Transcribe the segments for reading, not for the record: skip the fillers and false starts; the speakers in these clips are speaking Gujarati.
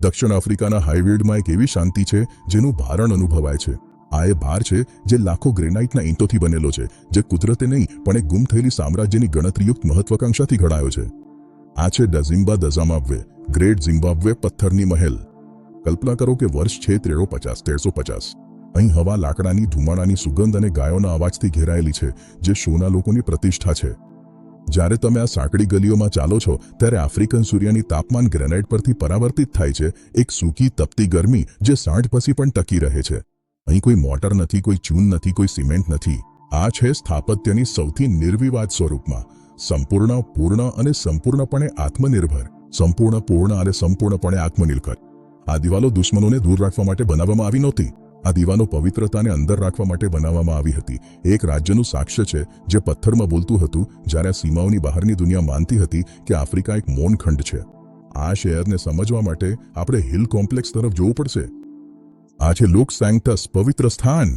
દક્ષિણ આફ્રિકાના હાઈવેલ્ડમાં એક એવી શાંતિ છે જેનું ભારણ અનુભવાય છે. આ એ ભાર છે જે લાખો ગ્રેનાઇટના ઈંટોથી બનેલો છે, જે કુદરતે નહીં પણ એક ગુમ થયેલી સામ્રાજ્યની ગણતરીયુક્ત મહત્વાકાંક્ષાથી ઘડાયો છે. આ છે ડઝિમ્બા દઝામાબ્વે, ગ્રેટ ઝિમ્બાબ્વે પથ્થરની મહેલ. કલ્પના કરો કે વર્ષ છે 1350. અહીં હવા લાકડાની, ધુમાડાની સુગંધ અને ગાયોના અવાજથી ઘેરાયેલી છે, જે શોના લોકોની પ્રતિષ્ઠા છે. જ્યારે તમે આ સાંકડી ગલીઓમાં ચાલો છો ત્યારે આફ્રિકન સૂર્યની તાપમાન ગ્રેનાઇટ પરથી પરાવર્તિત થાય છે, એક સૂકી તપતી ગરમી જે સાંઠ પછી પણ ટકી રહે છે. અહીં કોઈ મોટર નથી, કોઈ ચૂન નથી, કોઈ સિમેન્ટ નથી. આ છે સ્થાપત્યની સૌથી નિર્વિવાદ સ્વરૂપમાં સંપૂર્ણ, પૂર્ણ અને સંપૂર્ણપણે આત્મનિર્ભર, સંપૂર્ણ, પૂર્ણ અને સંપૂર્ણપણે આત્મનિર્ભર. આ દિવાલો દુશ્મનોને દૂર રાખવા માટે બનાવવામાં આવી નહોતી. આ દિવાલો પવિત્રતાને અંદર રાખવા માટે બનાવવામાં આવી હતી. એક રાજ્યનું સાક્ષ્ય છે જે પથ્થરમાં બોલતું હતું જ્યારે આ સીમાઓની બહારની દુનિયા માનતી હતી કે આફ્રિકા એક મૌન ખંડ છે. આ શહેરને સમજવા માટે આપણે હિલ કોમ્પ્લેક્સ તરફ જોવું પડશે. આ છે લુક સેન્ક્ટસ, પવિત્ર સ્થાન.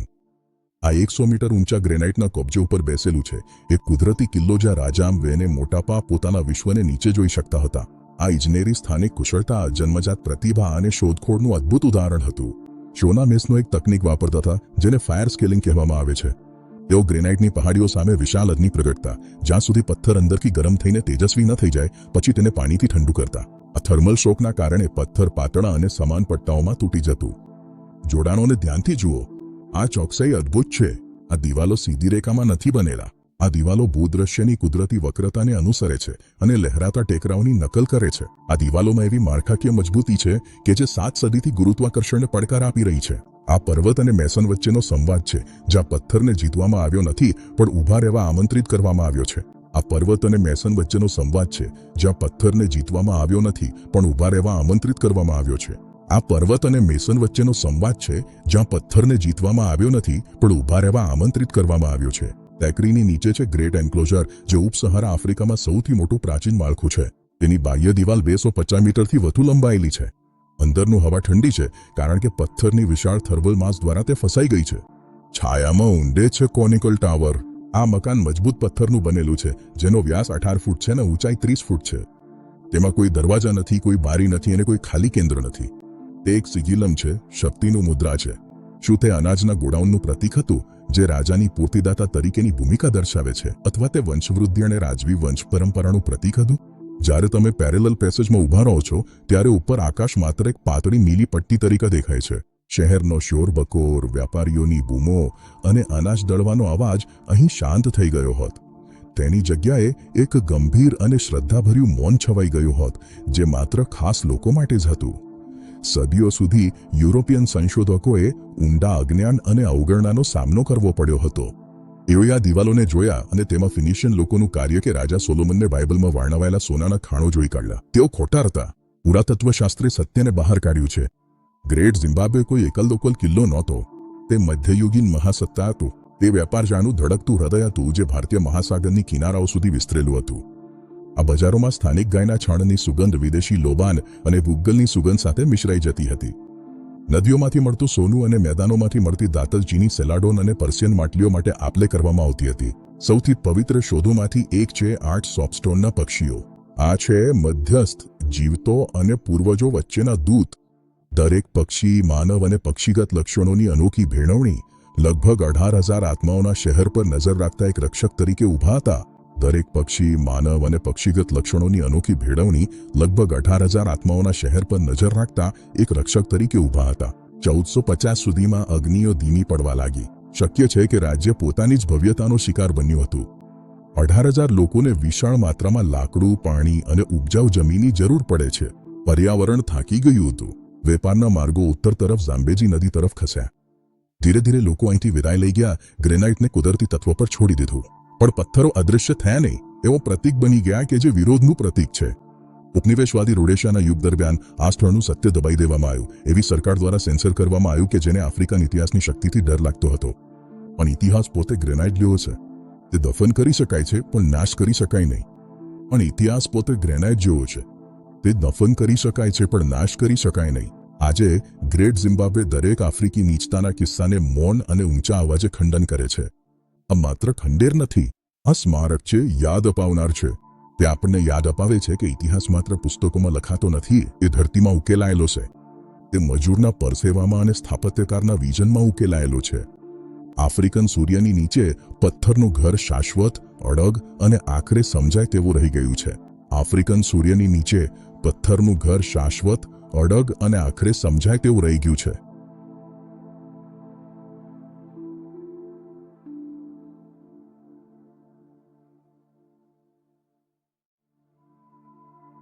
આ 100 મીટર ઊંચા ગ્રેનાઇટના કબજો ઉપર બેસેલું છે. એક કુદરતી કિલ્લો જ્યાં રાજામ વેને મોટાપા પોતાના વિશ્વને નીચે જોઈ શકતા હતા. આ ઇજનેરી સ્થાનિક કુશળતા, જન્મજાત પ્રતિભા અને શોધખોળનું અદ્ભુત ઉદાહરણ હતું. શોના મેસનો એક તકનીક વાપરતા હતા જેને ફાયર સ્કેલિંગ કહેવામાં આવે છે. તેઓ ગ્રેનાઇટની પહાડીઓ સામે વિશાળ અગ્નિ પ્રગટતા. જ્યાં સુધી પથ્થર અંદરથી ગરમ થઈને તેજસ્વી ન થઈ જાય પછી તેને પાણીથી ઠંડુ કરતા. આ થર્મલ શોકના કારણે પથ્થર પાતળા અને સમાન પટ્ટાઓમાં તૂટી જતું. જોડાણોને ધ્યાનથી જુઓ. આ ચોકસાઈ અદ્ભુત છે. આ દિવાલો સીધી રેખામાં નથી બનેલા. આ દિવાલો ભૂદ્રશ્યની કુદરતી વક્રતાને અનુસરે છે અને લહેરાતા ટેકરાઓની નકલ કરે છે. આ દિવાલોમાં એવી માળખાકીય મજબૂતી છે કે જે 7 સદીથી ગુરુત્વાકર્ષણને પડકાર આપી રહી છે. આ પર્વત અને મેસન વચ્ચેનો સંવાદ છે, જ્યાં પથ્થરને જીતવામાં આવ્યો નથી પણ ઊભા રહેવા આમંત્રિત કરવામાં આવ્યો છે. આ પર્વત અને મેસન વચ્ચેનો સંવાદ છે, જ્યાં પથ્થરને જીતવામાં આવ્યો નથી પણ ઊભા રહેવા આમંત્રિત કરવામાં આવ્યો છે. આ પર્વત અને મેસન વચ્ચેનો સંવાદ છે, જ્યાં પથ્થરને જીતવામાં આવ્યો નથી પણ ઊભા રહેવા આમંત્રિત કરવામાં આવ્યો છે. ટેકરીની નીચે છે ગ્રેટ એન્ક્લોઝર, જે ઉપસહારા આફ્રિકામાં સૌથી મોટું પ્રાચીન માળખું છે. તેની બાહ્ય દિવાલ 250 મીટરથી વધુ લંબાયેલી છે. અંદરનું હવા ઠંડી છે કારણ કે પથ્થરની વિશાળ થર્મલ માસ દ્વારા તે ફસાઈ ગઈ છે. છાયામાં ઊંડે છે કોનિકલ ટાવર. આ મકાન મજબૂત પથ્થરનું બનેલું છે, જેનો વ્યાસ 18 ફૂટ છે અને ઊંચાઈ 30 ફૂટ છે. તેમાં કોઈ દરવાજા નથી, કોઈ બારી નથી અને કોઈ ખાલી કેન્દ્ર નથી. તે એક સિગિલમ છે, શક્તિનું મુદ્રા છે. શું તે અનાજના ગોડાઉનનું પ્રતીક હતું જે રાજાની પૂર્તિદાતા તરીકેની ભૂમિકા દર્શાવે છે, અથવા તે વંશવૃદ્ધિ અને રાજવી વંશ પરંપરાનું પ્રતીક હતું? જ્યારે તમે પેરેલલ પેસેજમાં ઊભા રહો છો ત્યારે ઉપર આકાશ માત્ર એક પાતળી નીલી પટ્ટી તરીકે દેખાય છે. શહેરનો શોરબકોર, વ્યાપારીઓની બૂમો અને અનાજ દળવાનો અવાજ અહીં શાંત થઈ ગયો હોત. તેની જગ્યાએ એક ગંભીર અને શ્રદ્ધાભર્યું મૌન છવાઈ ગયું હોત, જે માત્ર ખાસ લોકો માટે જ હતું. સદીઓ સુધી યુરોપિયન સંશોધકોએ ઊંડા અજ્ઞાન અને અવગણનાનો સામનો કરવો પડ્યો હતો. એઓએ આ દિવાલોને જોયા અને તેમાં ફિનિશિયન લોકોનું કાર્ય કે રાજા સોલોમનને બાઇબલમાં વર્ણવાયેલા સોનાના ખાણો જોઈ કાઢ્યા. તેઓ ખોટા હતા. પુરાતત્વશાસ્ત્રે સત્યને બહાર કાઢ્યું છે. ગ્રેટ ઝિમ્બાબ્વે કોઈ એકલદોકલ કિલ્લો નહોતો. તે મધ્યયુગીન મહાસત્તા હતું. તે વેપાર જાણું ધડકતું હૃદય હતું જે ભારતીય મહાસાગરની કિનારાઓ સુધી વિસ્તરેલું હતું. આ બજારોમાં સ્થાનિક ગાયના છાણની સુગંધ વિદેશી લોબાન અને ભૂગલની સુગંધ સાથે મિશ્રાઈ જતી હતી. નદીઓમાંથી મળતું સોનું અને મેદાનોમાંથી મળતી દાતલ ચીની સેલાડોન અને પર્શિયન માટલીઓ માટે આપલે કરવામાં આવતી હતી. સૌથી પવિત્ર શોધોમાંથી એક છે 8 સોપસ્ટોનના પક્ષીઓ. આ છે મધ્યસ્થ, જીવતો અને પૂર્વજો વચ્ચેના દૂત. દરેક પક્ષી માનવ અને પક્ષીગત લક્ષણોની અનોખી ભેળવણી. લગભગ 18,000 આત્માઓના શહેર પર નજર રાખતા એક રક્ષક તરીકે ઊભા હતા. દરેક પક્ષી માનવ અને પક્ષીગત લક્ષણોની અનોખી ભેળવણી લગભગ 18,000 આત્માઓના શહેર પર નજર રાખતા એક રક્ષક તરીકે ઊભા હતા. 1450 સુધીમાં અગ્નિઓ ધીમી પડવા લાગી. શક્ય છે કે રાજ્ય પોતાની જ ભવ્યતાનો શિકાર બન્યું હતું. 18,000 લોકોને વિશાળ માત્રામાં લાકડું, પાણી અને ઉપજાઉ જમીનની જરૂર પડે છે. પર્યાવરણ થાકી ગયું હતું. વેપારના માર્ગો ઉત્તર તરફ ઝામ્બેજી નદી તરફ ખસ્યા. ધીરે ધીરે લોકો અહીંથી વિદાય લઈ ગયા. ગ્રેનાઇટને કુદરતી તત્વો પર છોડી દીધું. પણ પથ્થરો અદૃશ્ય થયા નહીં. એવો પ્રતીક બની ગયા કે જે વિરોધનું પ્રતીક છે. ઉપનિવેશવાદી રોડેશિયાના યુગ દરમિયાન આ સ્થળનું સત્ય દબાઈ દેવામાં આવ્યું. એવી સરકાર દ્વારા સેન્સર કરવામાં આવ્યું કે જેને આફ્રિકન ઇતિહાસની શક્તિથી ડર લાગતો હતો. પણ ઇતિહાસ પોતે ગ્રેનાઇટ જેવો છે. તે દફન કરી શકાય છે પણ નાશ કરી શકાય નહીં. પણ ઇતિહાસ પોતે ગ્રેનાઇટ જેવો છે. તે દફન કરી શકાય છે પણ નાશ કરી શકાય નહીં. આજે ગ્રેટ ઝિમ્બાબ્વે દરેક આફ્રિકી નીચતાના કિસ્સાને મૌન અને ઊંચા અવાજે ખંડન કરે છે. આ માત્ર ખંડેર નથી, આ સ્મારક છે, યાદ અપાવનાર છે. તે આપણને યાદ અપાવે છે કે ઇતિહાસ માત્ર પુસ્તકોમાં લખાતો નથી, એ ધરતીમાં ઉકેલાયેલો છે. તે મજૂરના પરસેવામાં અને સ્થાપત્યકારના વિઝનમાં ઉકેલાયેલો છે. આફ્રિકન સૂર્યની નીચે પથ્થરનું ઘર શાશ્વત, અડગ અને આખરે સમજાય તેવું રહી ગયું છે. આફ્રિકન સૂર્યની નીચે પથ્થરનું ઘર શાશ્વત, અડગ અને આખરે સમજાય તેવું રહી ગયું છે.